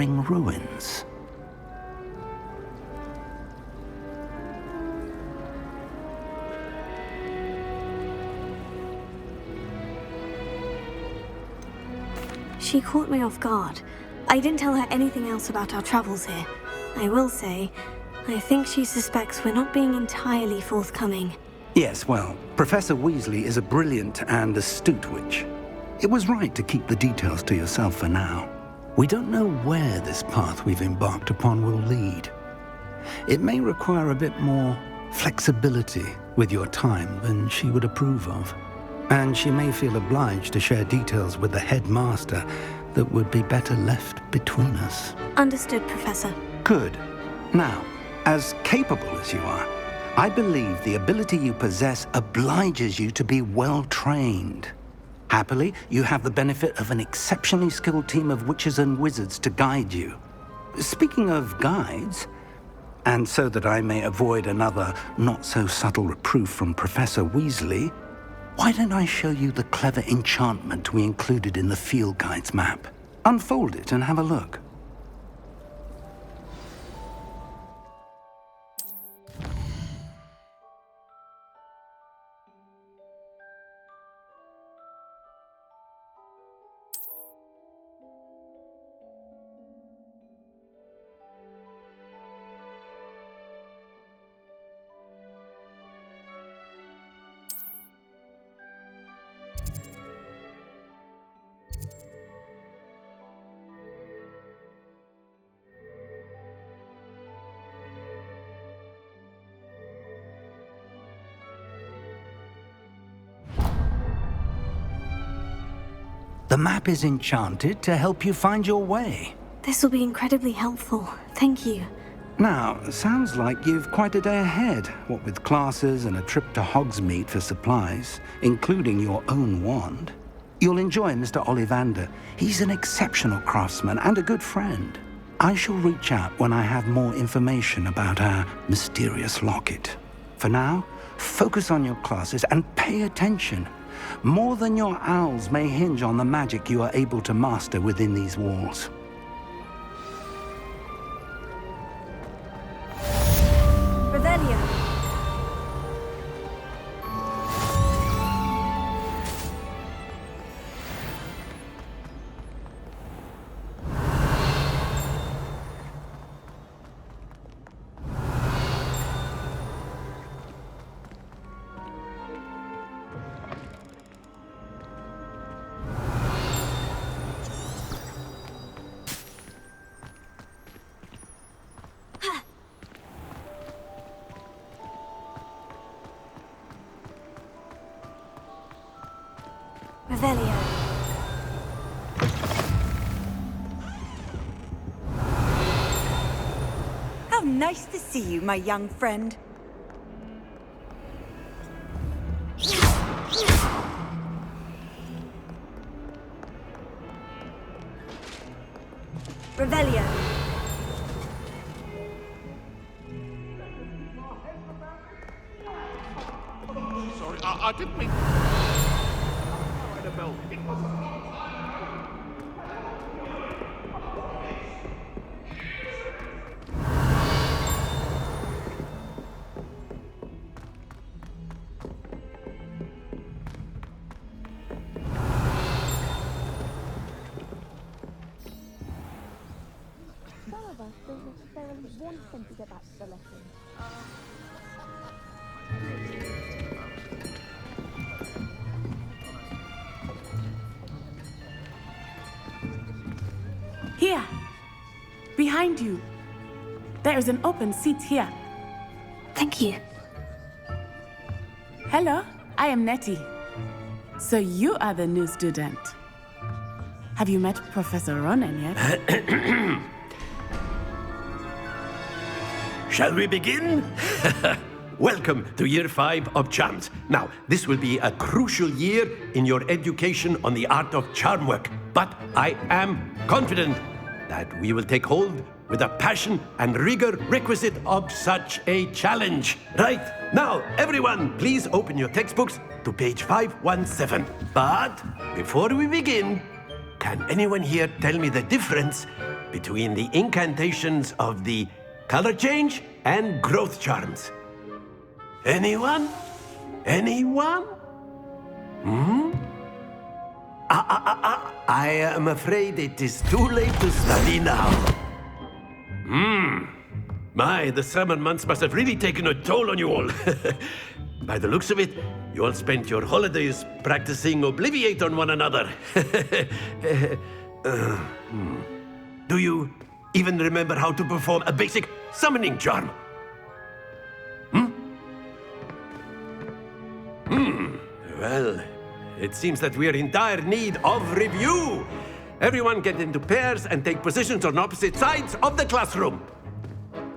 towering ruins. She caught me off guard. I didn't tell her anything else about our travels here. I will say, I think she suspects we're not being entirely forthcoming. Yes, well, Professor Weasley is a brilliant and astute witch. It was right to keep the details to yourself for now. We don't know where this path we've embarked upon will lead. It may require a bit more flexibility with your time than she would approve of. And she may feel obliged to share details with the headmaster that would be better left between us. Understood, Professor. Good. Now, as capable as you are, I believe the ability you possess obliges you to be well trained. Happily, you have the benefit of an exceptionally skilled team of witches and wizards to guide you. Speaking of guides, and so that I may avoid another not-so-subtle reproof from Professor Weasley, why don't I show you the clever enchantment we included in the field guide's map? Unfold it and have a look. The map is enchanted to help you find your way. This will be incredibly helpful. Thank you. Now, sounds like you've quite a day ahead, what with classes and a trip to Hogsmeade for supplies, including your own wand. You'll enjoy Mr. Ollivander. He's an exceptional craftsman and a good friend. I shall reach out when I have more information about our mysterious locket. For now, focus on your classes and pay attention. More than your owls may hinge on the magic you are able to master within these walls. Revelio. Revelio. How nice to see you, my young friend. Revelio. Sorry, I didn't mean... Annabelle, it wasn't... Some of us don't necessarily want them to get back to the lesson. Here! Behind you! There is an open seat here. Thank you. Hello, I am Nettie. So you are the new student. Have you met Professor Ronan yet? Shall we begin? Welcome to Year 5 of Charms. Now, this will be a crucial year in your education on the art of charm work, but I am confident that we will take hold with the passion and rigor requisite of such a challenge. Right, now, everyone, please open your textbooks to page 517. But before we begin, can anyone here tell me the difference between the incantations of the color change and growth charms. Anyone? Anyone? I am afraid it is too late to study now. My, the summer months must have really taken a toll on you all. By the looks of it, you all spent your holidays practicing Obliviate on one another. Do you even remember how to perform a basic summoning charm? Well, it seems that we are in dire need of review. Everyone get into pairs and take positions on opposite sides of the classroom.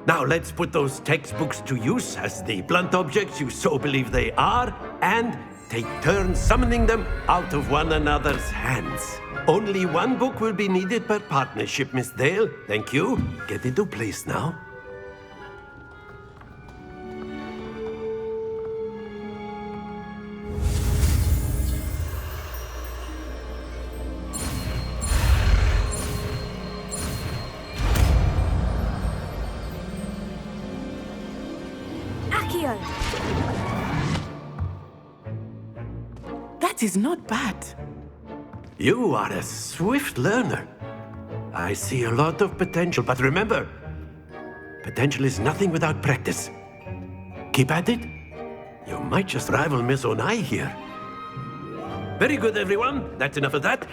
Now let's put those textbooks to use as the blunt objects you so believe they are, and take turns summoning them out of one another's hands. Only one book will be needed per partnership, Miss Dale. Thank you. Get into place now. Accio! That is not bad. You are a swift learner. I see a lot of potential, but remember, potential is nothing without practice. Keep at it. You might just rival Miss Onai here. Very good, everyone. That's enough of that.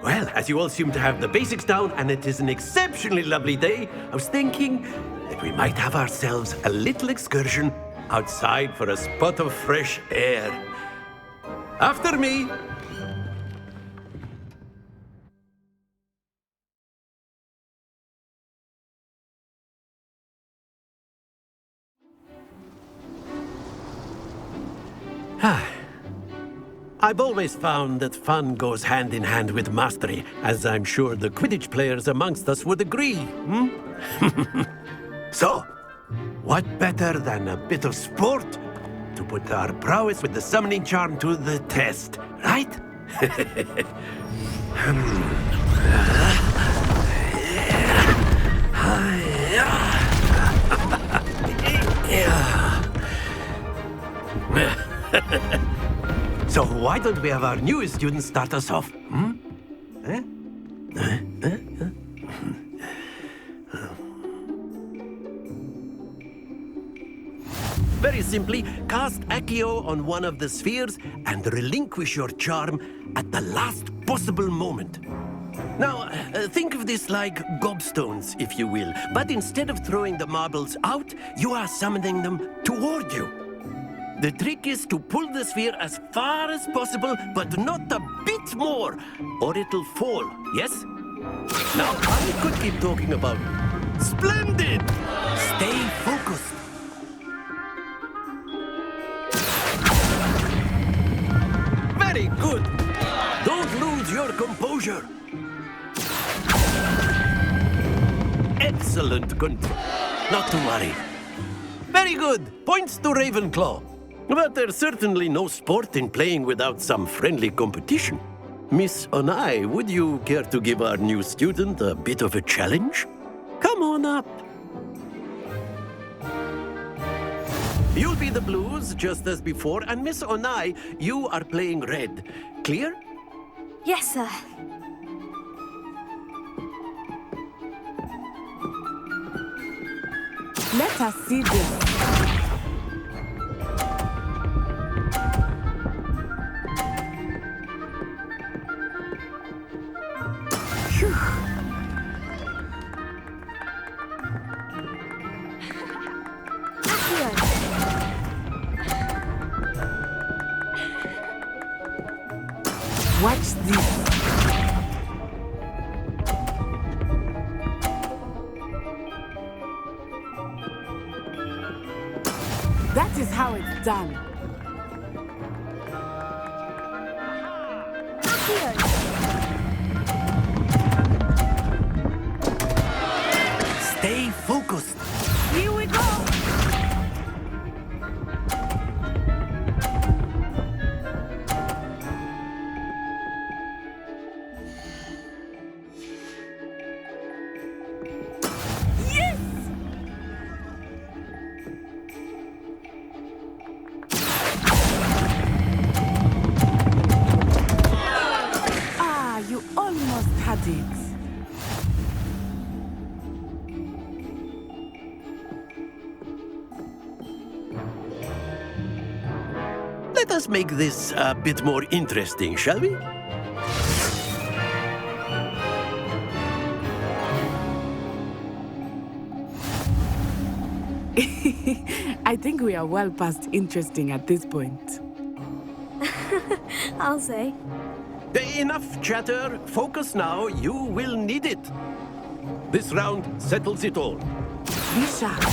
Well, as you all seem to have the basics down, and it is an exceptionally lovely day, I was thinking that we might have ourselves a little excursion outside for a spot of fresh air. After me. I've always found that fun goes hand in hand with mastery, as I'm sure the Quidditch players amongst us would agree. So, what better than a bit of sport to put our prowess with the summoning charm to the test, right? So why don't we have our newest student start us off? Very simply, cast Accio on one of the spheres and relinquish your charm at the last possible moment. Now, think of this like gobstones, if you will, but instead of throwing the marbles out, you are summoning them toward you. The trick is to pull the sphere as far as possible, but not a bit more, or it'll fall, yes? Now, I could keep talking about splendid! Stay focused. Very good. Don't lose your composure. Excellent control. Not to worry. Very good. Points to Ravenclaw. But there's certainly no sport in playing without some friendly competition. Miss Onai, would you care to give our new student a bit of a challenge? Come on up. You'll be the blues, just as before, and Miss Onai, you are playing red. Clear? Yes, sir. Let us see this. Watch this. That is how it's done. Stay focused. Here we go! let us make this a bit more interesting, shall we? I think we are well past interesting at this point. I'll say. Enough chatter. Focus now. You will need it. This round settles it all. Be sharp.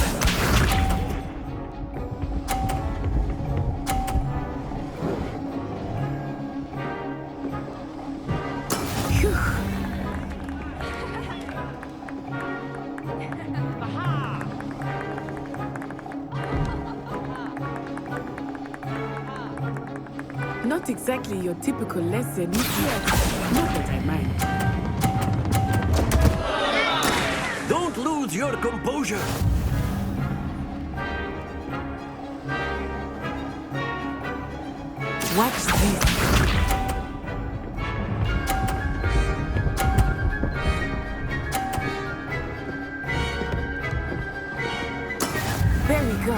Not exactly your typical lesson, yet. Not that I mind. Don't lose your composure. Watch this. There we go.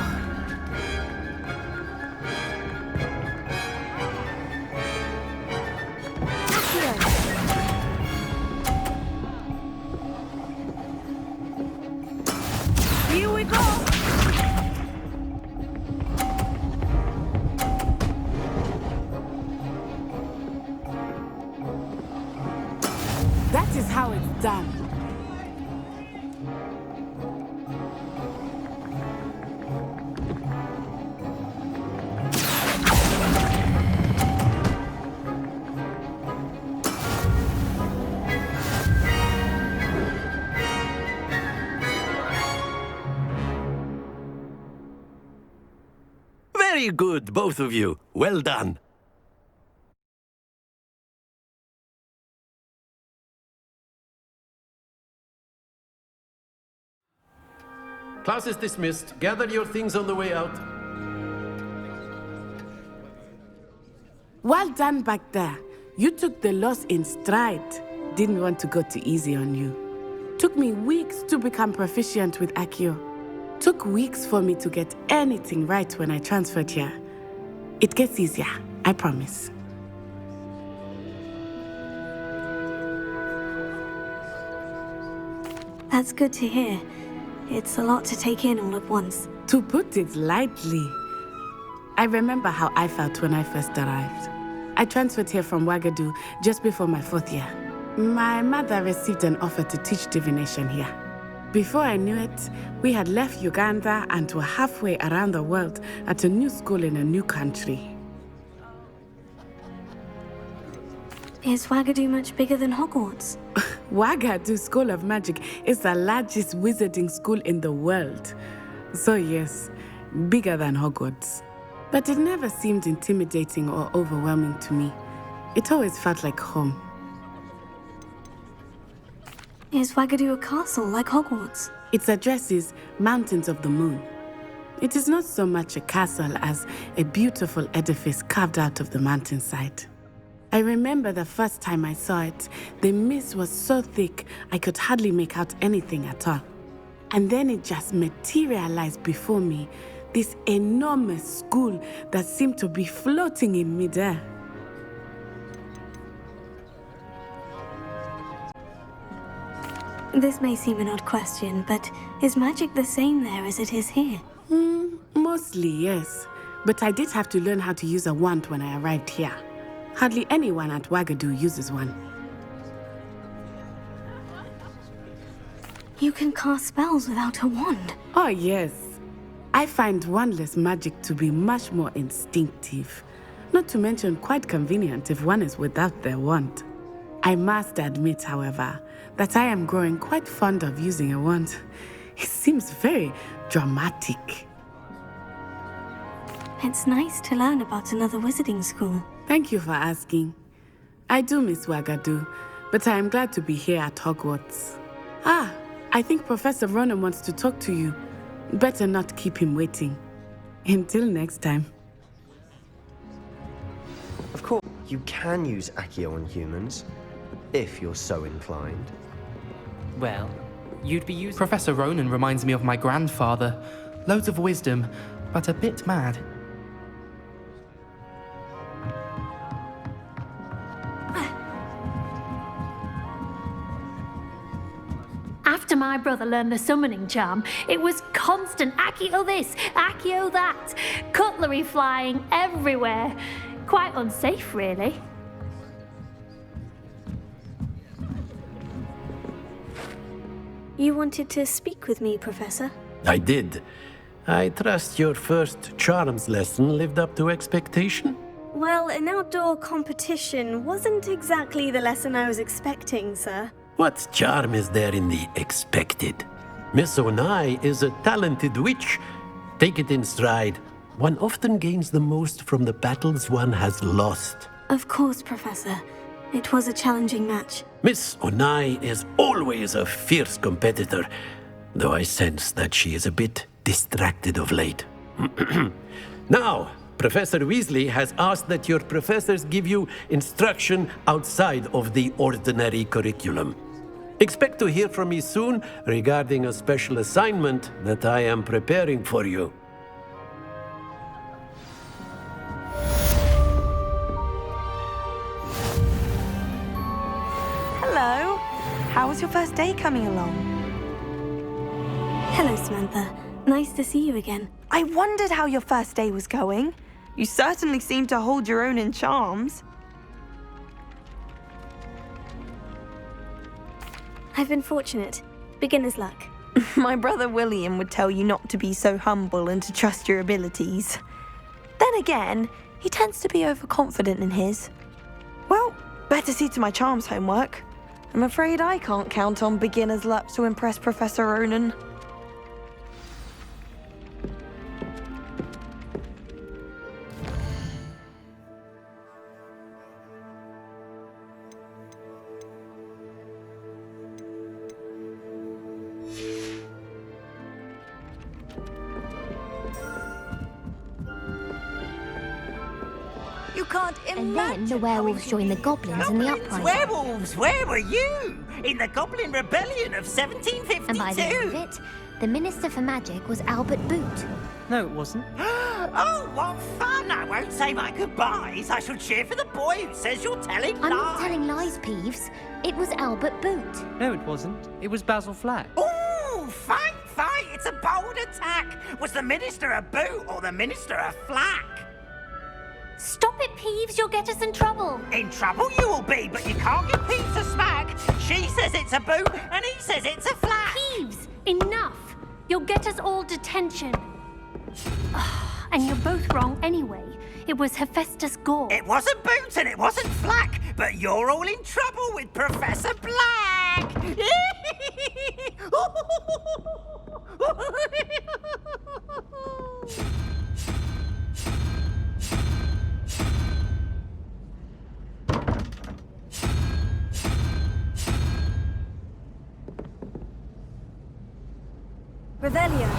Here we go. That is how it's done. Very good, both of you. Well done. Class is dismissed. Gather your things on the way out. Well done back there. You took the loss in stride. Didn't want to go too easy on you. Took me weeks to become proficient with Accio. Took weeks for me to get anything right when I transferred here. It gets easier, I promise. That's good to hear. It's a lot to take in all at once. To put it lightly, I remember how I felt when I first arrived. I transferred here from Ouagadougou just before my 4th year. My mother received an offer to teach divination here. Before I knew it, we had left Uganda and were halfway around the world at a new school in a new country. Is Ouagadougou much bigger than Hogwarts? Ouagadougou School of Magic is the largest wizarding school in the world. So yes, bigger than Hogwarts. But it never seemed intimidating or overwhelming to me. It always felt like home. Is Ouagadougou a castle like Hogwarts? Its address is Mountains of the Moon. It is not so much a castle as a beautiful edifice carved out of the mountainside. I remember the first time I saw it, the mist was so thick I could hardly make out anything at all. And then it just materialized before me, this enormous school that seemed to be floating in midair. This may seem an odd question, but is magic the same there as it is here? Mostly, yes. But I did have to learn how to use a wand when I arrived here. Hardly anyone at Ouagadougou uses one. You can cast spells without a wand. Oh, yes. I find wandless magic to be much more instinctive. Not to mention quite convenient if one is without their wand. I must admit, however, that I am growing quite fond of using a wand. It seems very dramatic. It's nice to learn about another wizarding school. Thank you for asking. I do miss Ouagadougou, but I am glad to be here at Hogwarts. Ah, I think Professor Ronan wants to talk to you. Better not keep him waiting. Until next time. Of course, you can use Accio on humans, if you're so inclined. Well, you'd be using... Professor Ronan reminds me of my grandfather. Loads of wisdom, but a bit mad. After my brother learned the summoning charm, it was constant Accio this, Accio that, cutlery flying everywhere. Quite unsafe, really. You wanted to speak with me, Professor? I did. I trust your first charms lesson lived up to expectation? Well, an outdoor competition wasn't exactly the lesson I was expecting, sir. What charm is there in the expected? Miss Onai is a talented witch. Take it in stride. One often gains the most from the battles one has lost. Of course, Professor. It was a challenging match. Miss Onai is always a fierce competitor, though I sense that she is a bit distracted of late. Now, Professor Weasley has asked that your professors give you instruction outside of the ordinary curriculum. Expect to hear from me soon regarding a special assignment that I am preparing for you. Hello. How was your first day coming along? Hello, Samantha. Nice to see you again. I wondered how your first day was going. You certainly seem to hold your own in charms. I've been fortunate. Beginner's luck. My brother William would tell you not to be so humble and to trust your abilities. Then again, he tends to be overconfident in his. Well, better see to my charms homework. I'm afraid I can't count on beginner's luck to impress Professor Ronan. You can't imagine. And then the werewolves joined the goblins in the uprising. Werewolves, where were you? In the Goblin Rebellion of 1752. And by the end of it, the Minister for Magic was Albert Boot. No, it wasn't. Oh, what fun! I won't say my goodbyes. I shall cheer for the boy who says you're telling lies. I'm not telling lies, Peeves. It was Albert Boot. No, it wasn't. It was Basil Flack. Ooh, fight! It's a bold attack. Was the Minister a boot or the Minister a flack? Stop it, Peeves, you'll get us in trouble. In trouble you will be, but you can't give Peeves a smack. She says it's a boot, and he says it's a flack. Peeves, enough. You'll get us all detention. And you're both wrong anyway. It was Hephaestus Gore. It wasn't boot and it wasn't flack, but you're all in trouble with Professor Black. Revelio.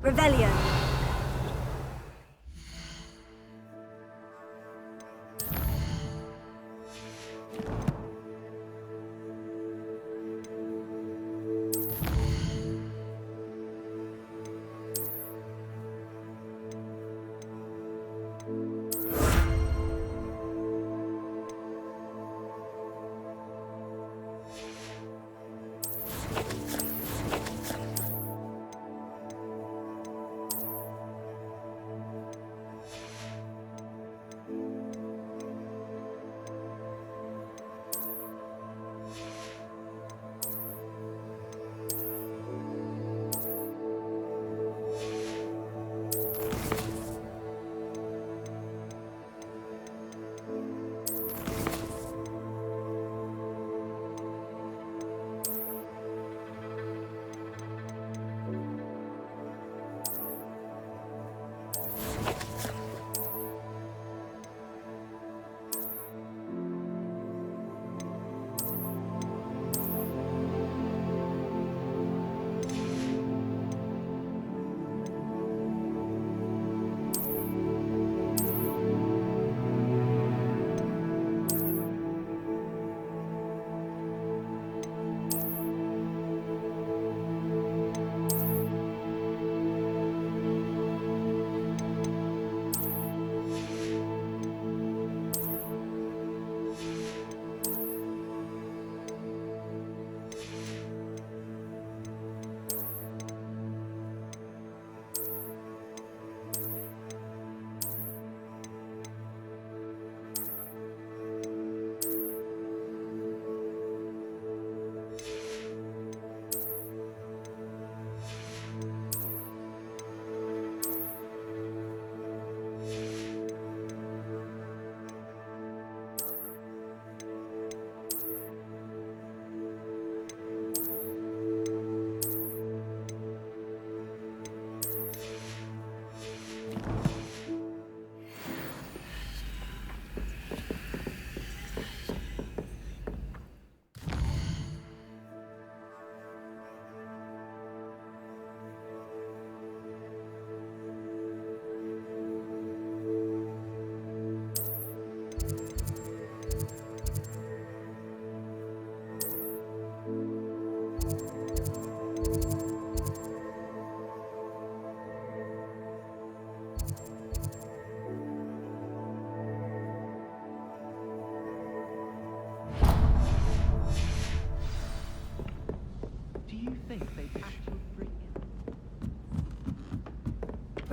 Revelio.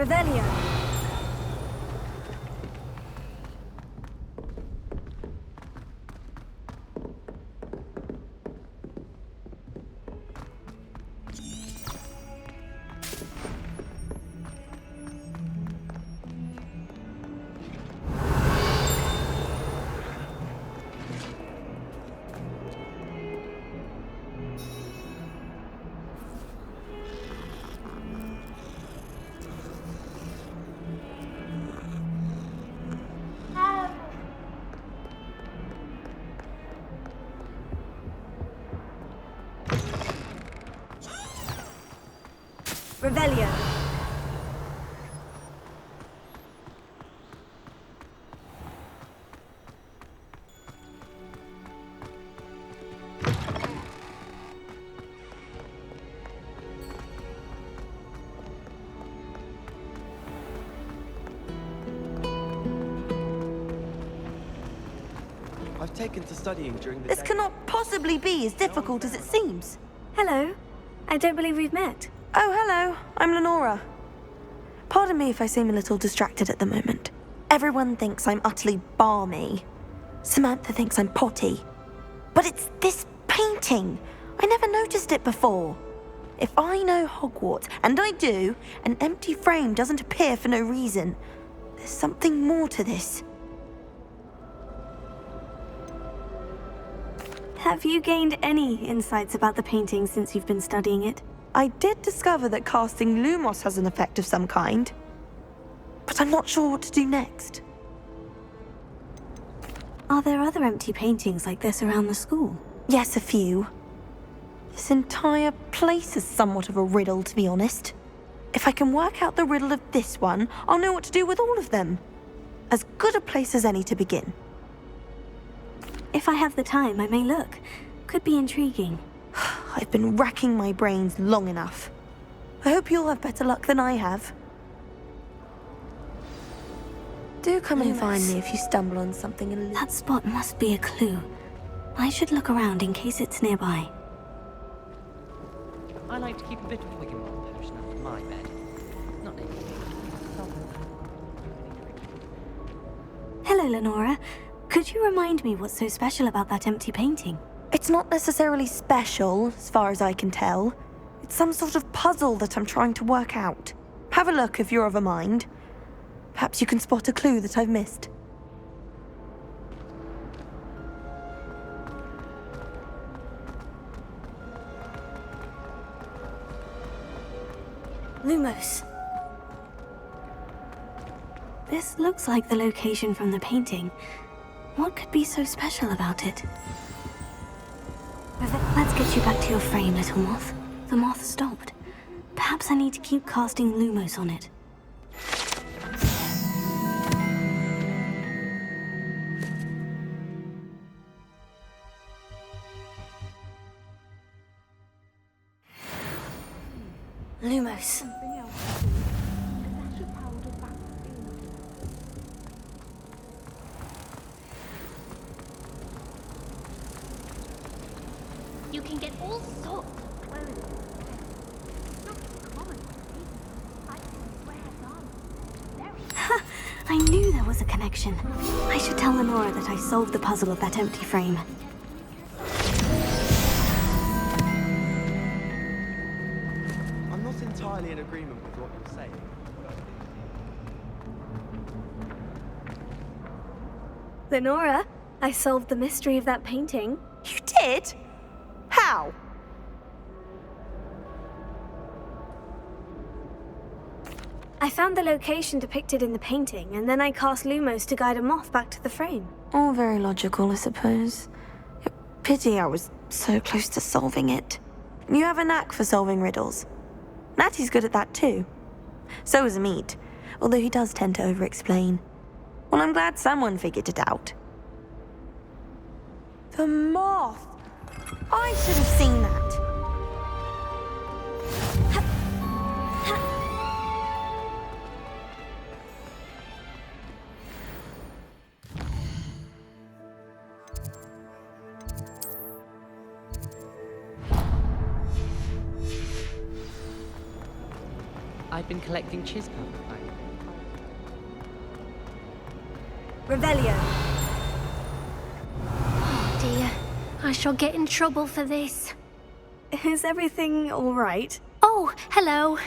Revelio. Revelio. I've taken to studying during the This day. cannot possibly be as difficult as it seems. Hello. I don't believe we've met. Oh, hello. I'm Lenora. Pardon me if I seem a little distracted at the moment. Everyone thinks I'm utterly balmy. Samantha thinks I'm potty. But it's this painting. I never noticed it before. If I know Hogwarts, and I do, an empty frame doesn't appear for no reason. There's something more to this. Have you gained any insights about the painting since you've been studying it? I did discover that casting Lumos has an effect of some kind. But I'm not sure what to do next. Are there other empty paintings like this around the school? Yes, a few. This entire place is somewhat of a riddle, to be honest. If I can work out the riddle of this one, I'll know what to do with all of them. As good a place as any to begin. If I have the time, I may look. Could be intriguing. I've been racking my brains long enough. I hope you'll have better luck than I have. Do come and find me if you stumble on something a little... That spot must be a clue. I should look around in case it's nearby. I like to keep a bit of Wiggenweld potion under my bed. Not naked. Hello, Lenora. Could you remind me what's so special about that empty painting? It's not necessarily special, as far as I can tell. It's some sort of puzzle that I'm trying to work out. Have a look if you're of a mind. Perhaps you can spot a clue that I've missed. Lumos. This looks like the location from the painting. What could be so special about it? Let's get you back to your frame, little moth. The moth stopped. Perhaps I need to keep casting Lumos on it. Lumos. You can get all sorts of clothes. Not common, I swear none. I knew there was a connection. I should tell Lenora that I solved the puzzle of that empty frame. I'm not entirely in agreement with what you're saying. Lenora, I solved the mystery of that painting. You did? How? I found the location depicted in the painting, and then I cast Lumos to guide a moth back to the frame. All very logical, I suppose. Pity I was so close to solving it. You have a knack for solving riddles. Natty's good at that too. So is Amit, although he does tend to over-explain. Well, I'm glad someone figured it out. The moth! I should have seen that. I I'd been collecting Chispa. Revelio. Oh dear, I shall get in trouble for this. Is everything all right? Oh, hello.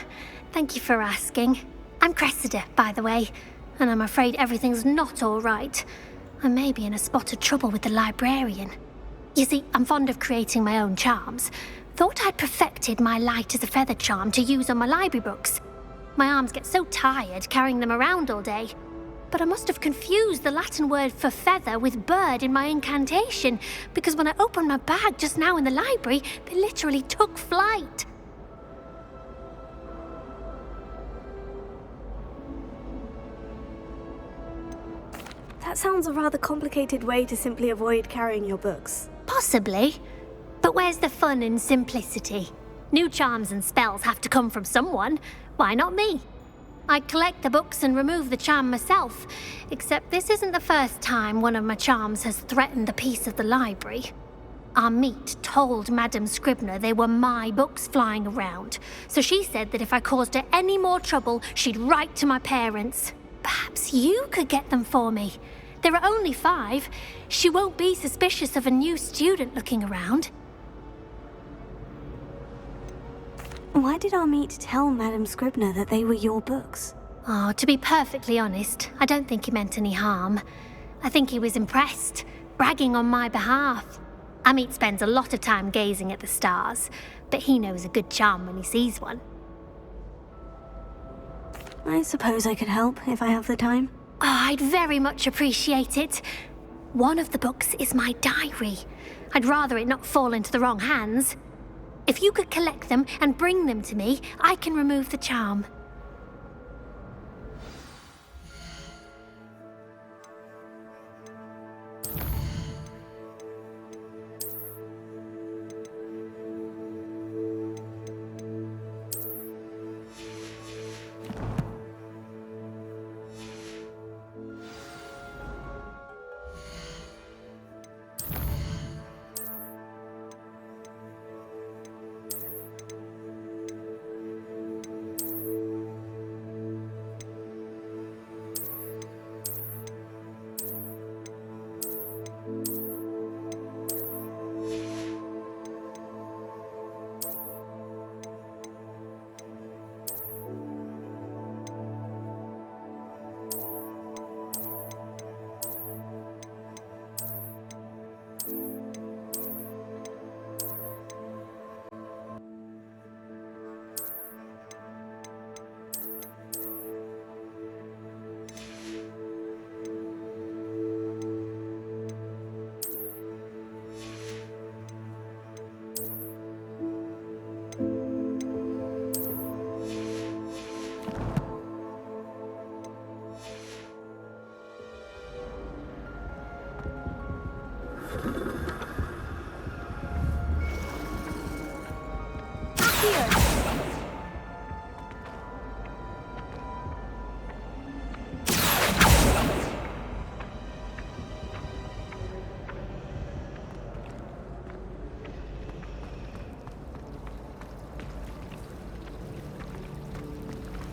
Thank you for asking. I'm Cressida, by the way, and I'm afraid everything's not all right. I may be in a spot of trouble with the librarian. You see, I'm fond of creating my own charms. Thought I'd perfected my light as a feather charm to use on my library books. My arms get so tired carrying them around all day. But I must have confused the Latin word for feather with bird in my incantation, because when I opened my bag just now in the library, they literally took flight. That sounds a rather complicated way to simply avoid carrying your books. Possibly. But where's the fun in simplicity? New charms and spells have to come from someone. Why not me? I collect the books and remove the charm myself, except this isn't the first time one of my charms has threatened the peace of the library. Our meet told Madame Scribner they were my books flying around, so she said that if I caused her any more trouble, she'd write to my parents. Perhaps you could get them for me. There are only 5. She won't be suspicious of a new student looking around. Why did our meet tell Madame Scribner that they were your books? Oh, to be perfectly honest, I don't think he meant any harm. I think he was impressed, bragging on my behalf. Amit spends a lot of time gazing at the stars, but he knows a good charm when he sees one. I suppose I could help if I have the time. Oh, I'd very much appreciate it. One of the books is my diary. I'd rather it not fall into the wrong hands. If you could collect them and bring them to me, I can remove the charm.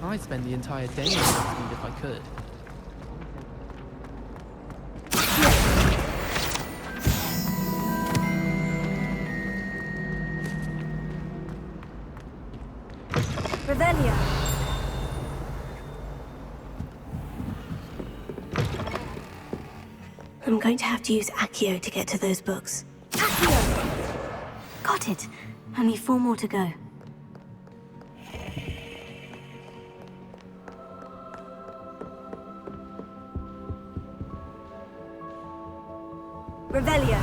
I'd spend the entire day in Hogsmeade if I could. Revelio. I'm going to have to use Accio to get to those books. Accio! Got it. Only 4 more to go. Revelio.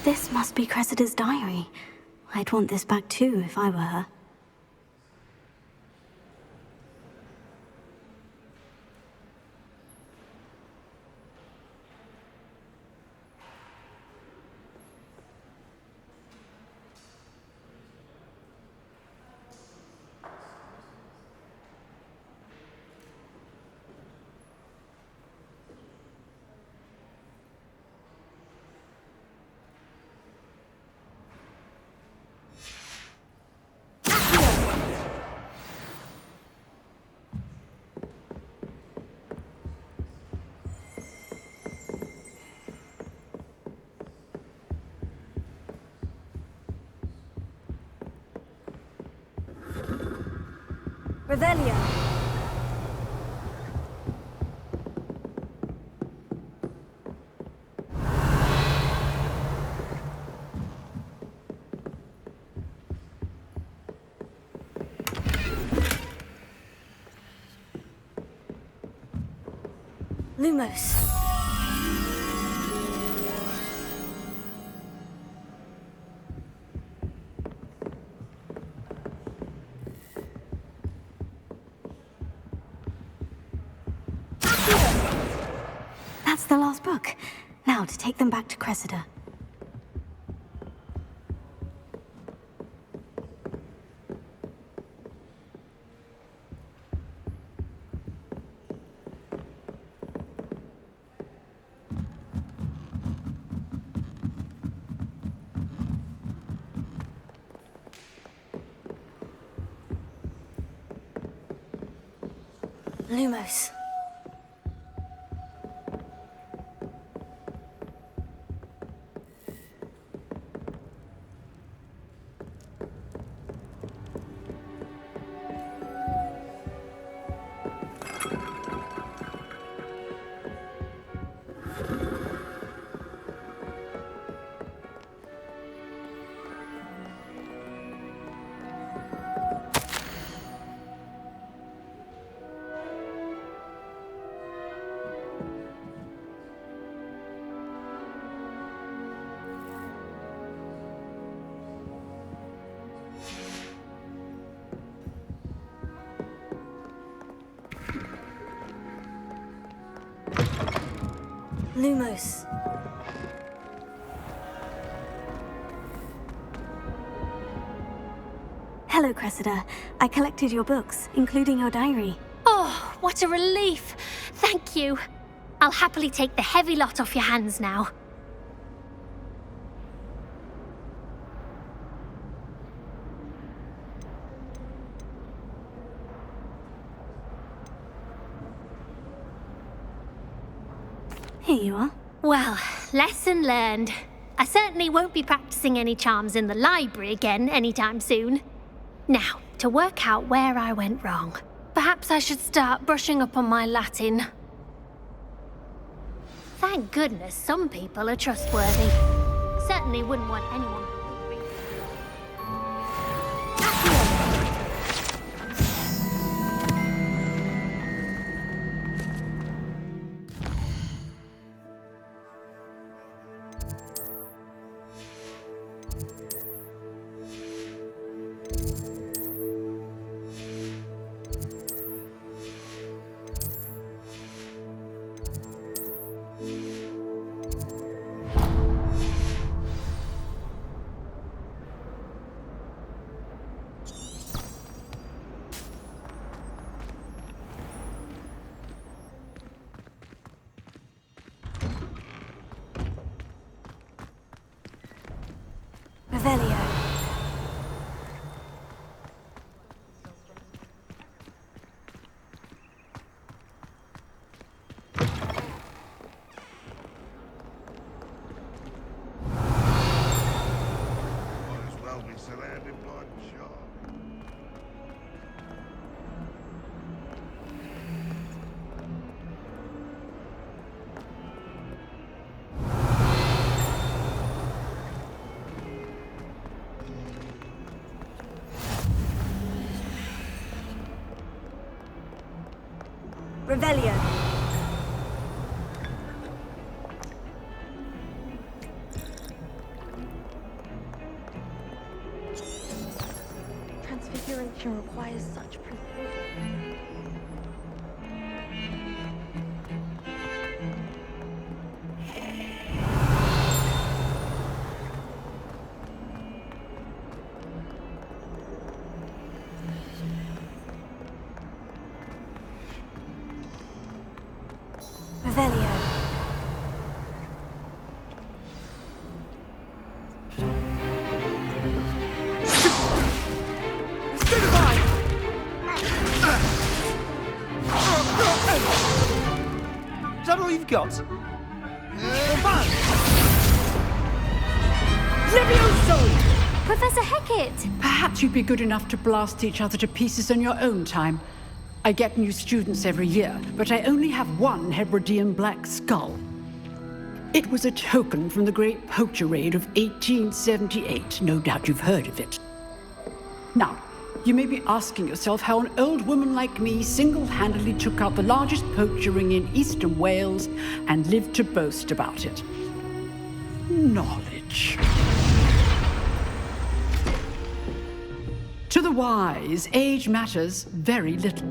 This must be Cressida's diary. I'd want this back too if I were her. Revelio. Lumos. That's the last book. Now to take them back to Cressida. Lumos. Lumos. Hello, Cressida. I collected your books, including your diary. Oh, what a relief. Thank you. I'll happily take the heavy lot off your hands now. Here you are. Well, lesson learned. I certainly won't be practicing any charms in the library again anytime soon. Now, to work out where I went wrong. Perhaps I should start brushing up on my Latin. Thank goodness some people are trustworthy. Certainly wouldn't want anyone... Revelio. Might as well be surrounded by charm. Revelio. Transfiguration requires such precision. Revelio. Is that all you've got? Levioso! Professor Hecat! Perhaps you'd be good enough to blast each other to pieces in your own time. I get new students every year, but I only have one Hebridean black skull. It was a token from the Great Poacher Raid of 1878. No doubt you've heard of it. Now, you may be asking yourself how an old woman like me single-handedly took out the largest poacher ring in eastern Wales and lived to boast about it. Knowledge. To the wise, age matters very little.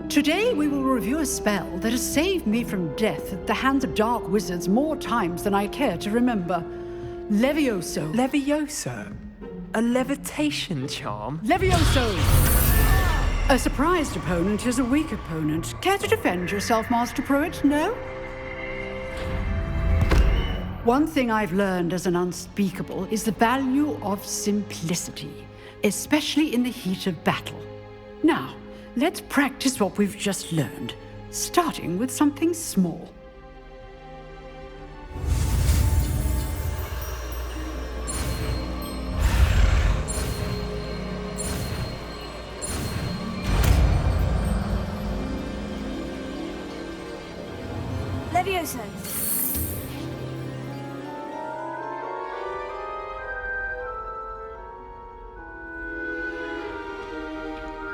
Today we will review a spell that has saved me from death at the hands of dark wizards more times than I care to remember. Levioso. Levioso? A levitation charm? Levioso! A surprised opponent is a weak opponent. Care to defend yourself, Master Pruitt? No? One thing I've learned as an unspeakable is the value of simplicity, especially in the heat of battle. Now, let's practice what we've just learned, starting with something small. Levioso.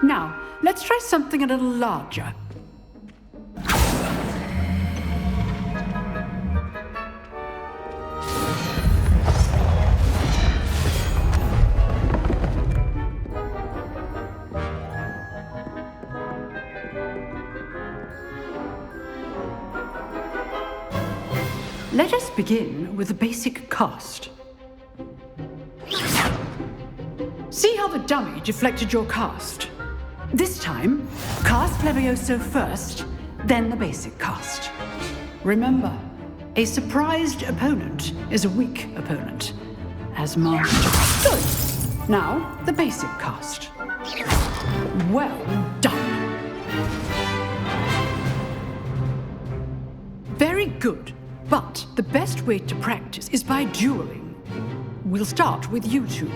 Now, let's try something a little larger. Let us begin with the basic cast. See how the dummy deflected your cast? This time, cast Levioso first, then the basic cast. Remember, a surprised opponent is a weak opponent, as master. Good. Now, the basic cast. Well done. Very good, but the best way to practice is by dueling. We'll start with you two.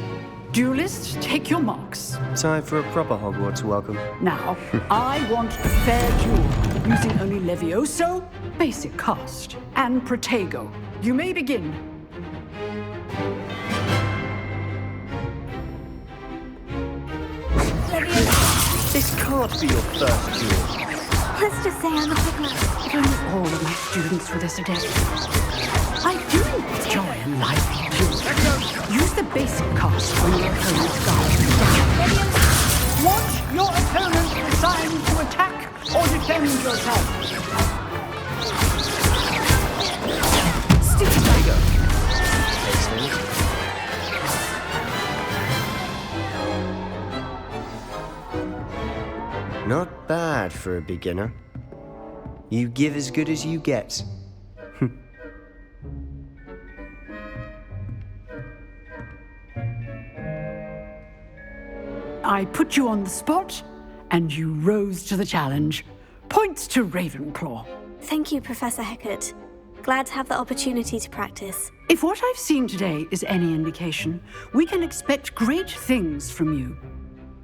Duelists, take your marks. Time for a proper Hogwarts welcome. Now, I want a fair duel, using only Levioso, basic cast, and Protego. You may begin. This can't be your first duel. Let's just say I'm a piglet. If only all of my students were this adept. I do enjoy lively duels. Use the basic cast when your opponent's guard is down. Want your opponent assigned to attack or defend yourself. Stick tiger. Not bad for a beginner. You give as good as you get. I put you on the spot, and you rose to the challenge. Points to Ravenclaw. Thank you, Professor Hecat. Glad to have the opportunity to practice. If what I've seen today is any indication, we can expect great things from you.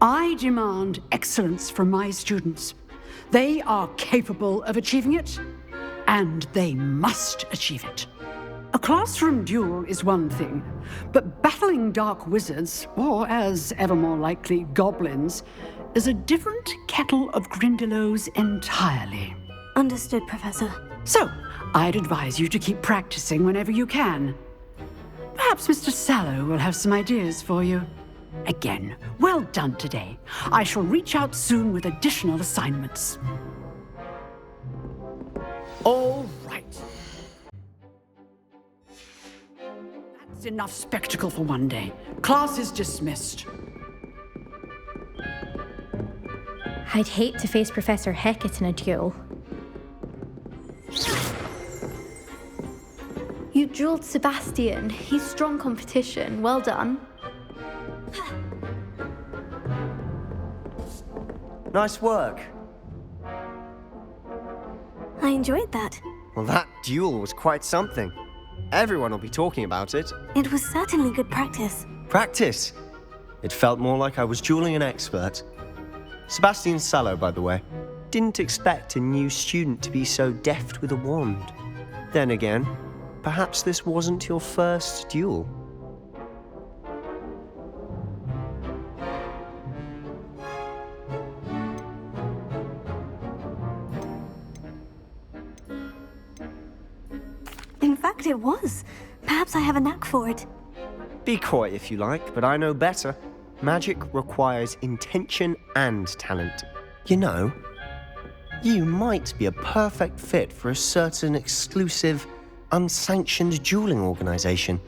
I demand excellence from my students. They are capable of achieving it, and they must achieve it. A classroom duel is one thing, but battling dark wizards, or as ever more likely, goblins, is a different kettle of Grindylows entirely. Understood, Professor. So, I'd advise you to keep practicing whenever you can. Perhaps Mr. Sallow will have some ideas for you. Again, well done today. I shall reach out soon with additional assignments. All right. That's enough spectacle for one day. Class is dismissed. I'd hate to face Professor Hecat in a duel. You dueled Sebastian. He's strong competition. Well done. Nice work. I enjoyed that. Well, that duel was quite something. Everyone will be talking about it. It was certainly good practice. Practice. It felt more like I was dueling an expert. Sebastian Sallow, by the way. Didn't expect a new student to be so deft with a wand. Then again, perhaps this wasn't your first duel. In fact, it was. Perhaps I have a knack for it. Be coy if you like, but I know better. Magic requires intention and talent. You know, you might be a perfect fit for a certain exclusive, unsanctioned dueling organization.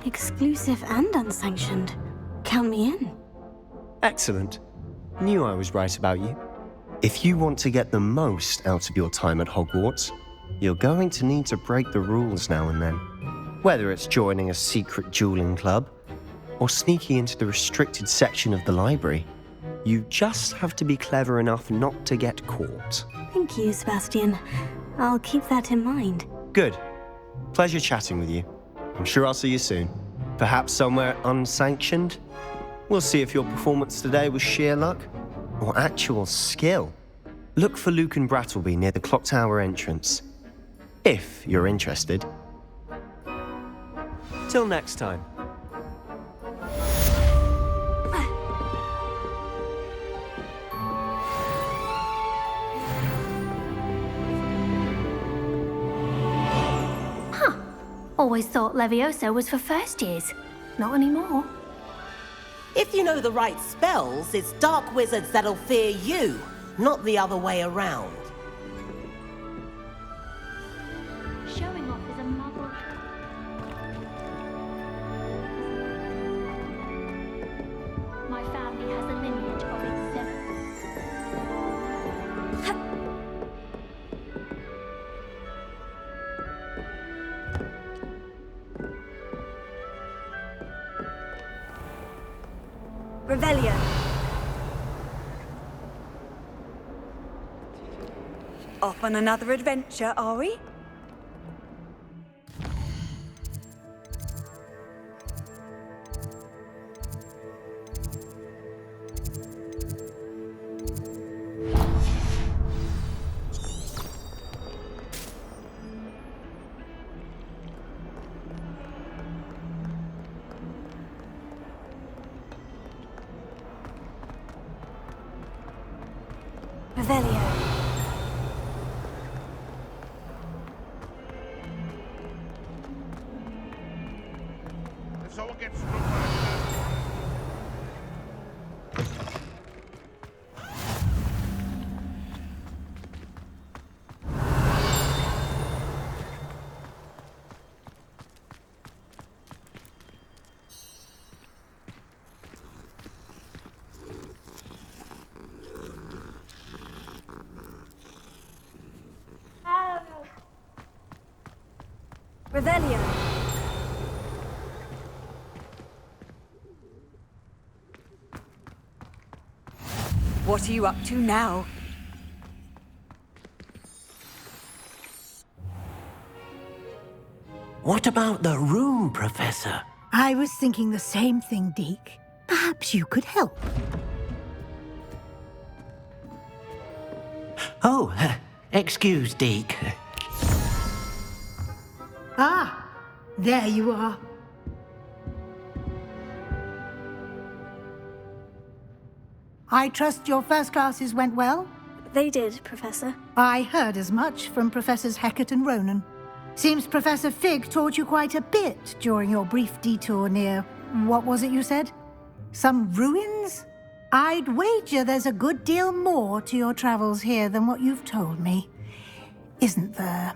Exclusive and unsanctioned. Count me in. Excellent. Knew I was right about you. If you want to get the most out of your time at Hogwarts, you're going to need to break the rules now and then. Whether it's joining a secret dueling club or sneaking into the restricted section of the library, you just have to be clever enough not to get caught. Thank you, Sebastian. I'll keep that in mind. Good. Pleasure chatting with you. I'm sure I'll see you soon. Perhaps somewhere unsanctioned? We'll see if your performance today was sheer luck or actual skill. Look for Luke and Brattleby near the clock tower entrance, if you're interested. Till next time. Always thought Levioso was for first years. Not anymore. If you know the right spells, it's dark wizards that'll fear you, not the other way around. Showing off is a muggle. My family has a lineage of exempt. Revelio. Off on another adventure, are we? Revelio. Let's all get screwed by Revelio. What are you up to now? What about the room, Professor? I was thinking the same thing, Deke. Perhaps you could help. Oh, excuse, Deke. Ah, there you are. I trust your first classes went well? They did, Professor. I heard as much from Professors Hecat and Ronan. Seems Professor Fig taught you quite a bit during your brief detour near... what was it you said? Some ruins? I'd wager there's a good deal more to your travels here than what you've told me. Isn't there?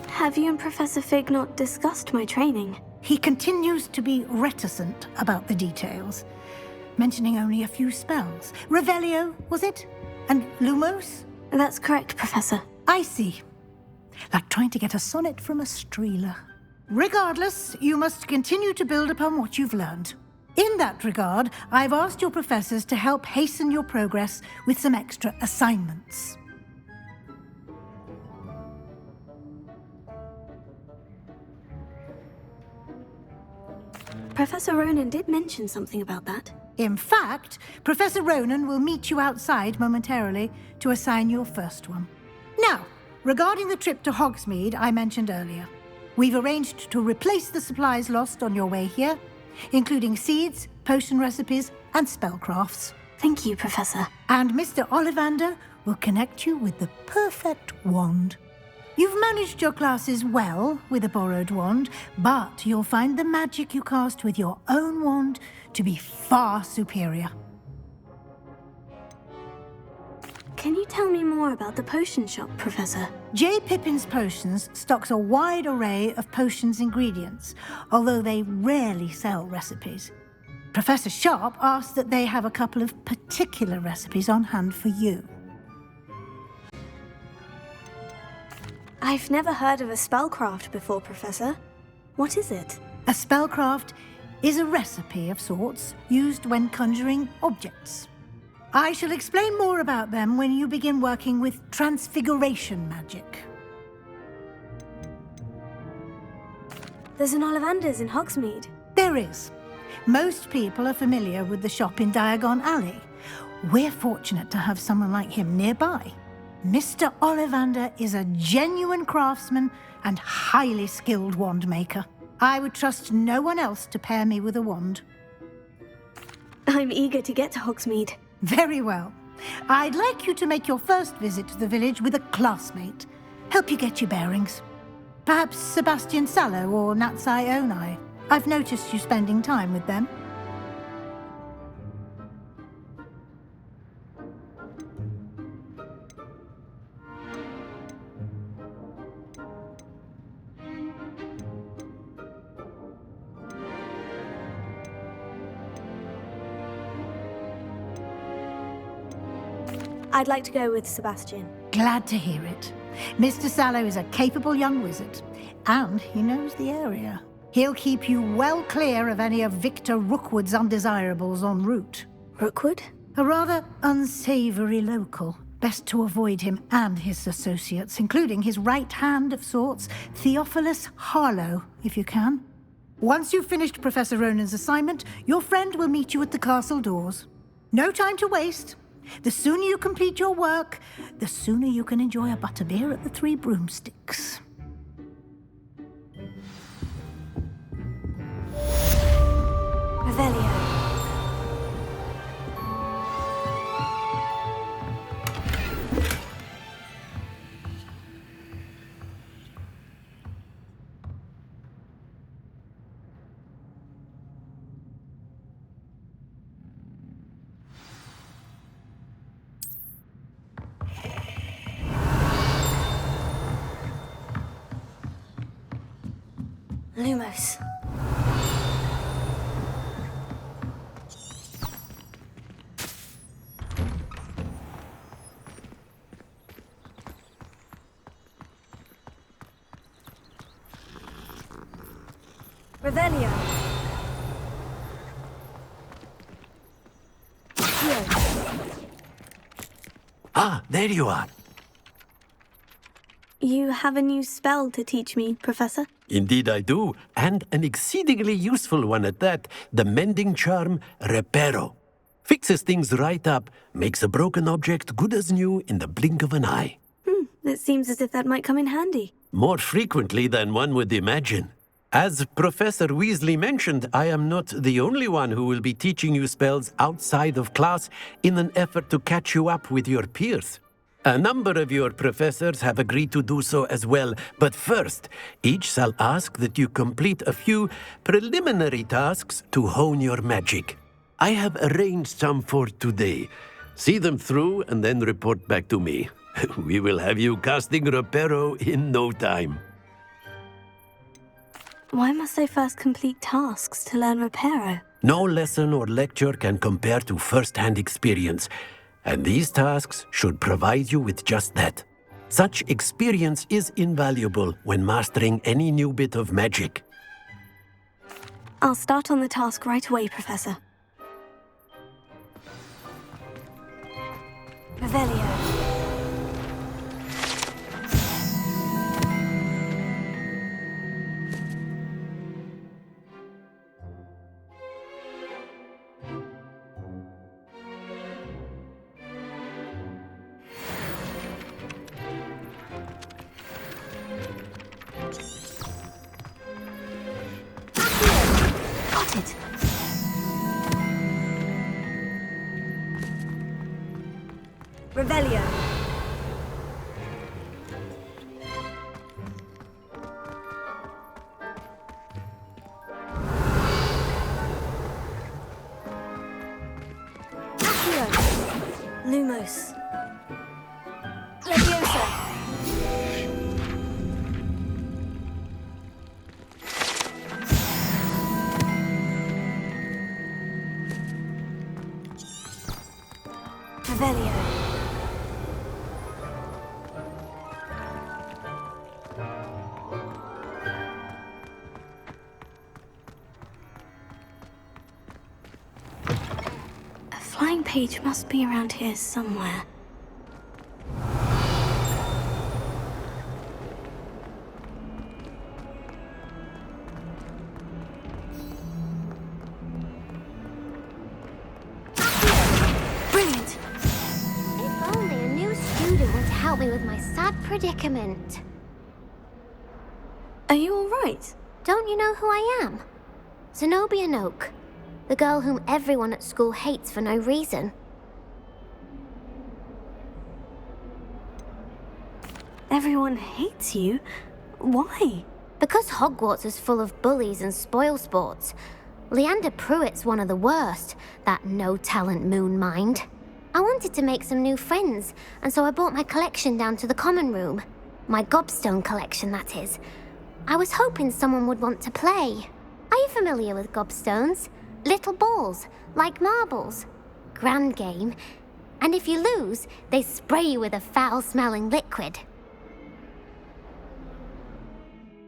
Have you and Professor Fig not discussed my training? He continues to be reticent about the details, mentioning only a few spells. Revelio, was it? And Lumos? That's correct, Professor. I see. Like trying to get a sonnet from a streeler. Regardless, you must continue to build upon what you've learned. In that regard, I've asked your professors to help hasten your progress with some extra assignments. Professor Ronan did mention something about that. In fact, Professor Ronan will meet you outside momentarily to assign your first one. Now, regarding the trip to Hogsmeade I mentioned earlier, we've arranged to replace the supplies lost on your way here, including seeds, potion recipes, and spellcrafts. Thank you, Professor. And Mr. Ollivander will connect you with the perfect wand. You've managed your classes well with a borrowed wand, but you'll find the magic you cast with your own wand to be far superior. Can you tell me more about the potion shop, Professor? J. Pippin's Potions stocks a wide array of potions ingredients, although they rarely sell recipes. Professor Sharp asked that they have a couple of particular recipes on hand for you. I've never heard of a spellcraft before, Professor. What is it? A spellcraft is a recipe of sorts used when conjuring objects. I shall explain more about them when you begin working with transfiguration magic. There's an Ollivander's in Hogsmeade. There is. Most people are familiar with the shop in Diagon Alley. We're fortunate to have someone like him nearby. Mr. Ollivander is a genuine craftsman and highly skilled wand maker. I would trust no one else to pair me with a wand. I'm eager to get to Hogsmeade. Very well. I'd like you to make your first visit to the village with a classmate. Help you get your bearings. Perhaps Sebastian Sallow or Natsai Onai. I've noticed you spending time with them. I'd like to go with Sebastian. Glad to hear it. Mr. Sallow is a capable young wizard, and he knows the area. He'll keep you well clear of any of Victor Rookwood's undesirables en route. Rookwood? A rather unsavory local. Best to avoid him and his associates, including his right hand of sorts, Theophilus Harlow, if you can. Once you've finished Professor Ronan's assignment, your friend will meet you at the castle doors. No time to waste. The sooner you complete your work, the sooner you can enjoy a butterbeer at the Three Broomsticks. Revelio. Lumos. Revelio. Ah, there you are. You have a new spell to teach me, Professor? Indeed I do, and an exceedingly useful one at that. The mending charm, Reparo. Fixes things right up, makes a broken object good as new in the blink of an eye. It seems as if that might come in handy. More frequently than one would imagine. As Professor Weasley mentioned, I am not the only one who will be teaching you spells outside of class in an effort to catch you up with your peers. A number of your professors have agreed to do so as well, but first, each shall ask that you complete a few preliminary tasks to hone your magic. I have arranged some for today. See them through and then report back to me. We will have you casting Reparo in no time. Why must I first complete tasks to learn Reparo? No lesson or lecture can compare to first-hand experience, and these tasks should provide you with just that. Such experience is invaluable when mastering any new bit of magic. I'll start on the task right away, Professor. Revelio. Revelio. Accio. Lumos. Leviosa. Revelio. Flying page must be around here somewhere. Brilliant! If only a new student would help me with my sad predicament. Are you all right? Don't you know who I am? Zenobia Noak. The girl whom everyone at school hates for no reason. Everyone hates you? Why? Because Hogwarts is full of bullies and spoilsports. Leander Pruitt's one of the worst, that no-talent moon mind. I wanted to make some new friends, and so I brought my collection down to the common room. My gobstone collection, that is. I was hoping someone would want to play. Are you familiar with gobstones? Little balls, like marbles. Grand game. And if you lose, they spray you with a foul-smelling liquid.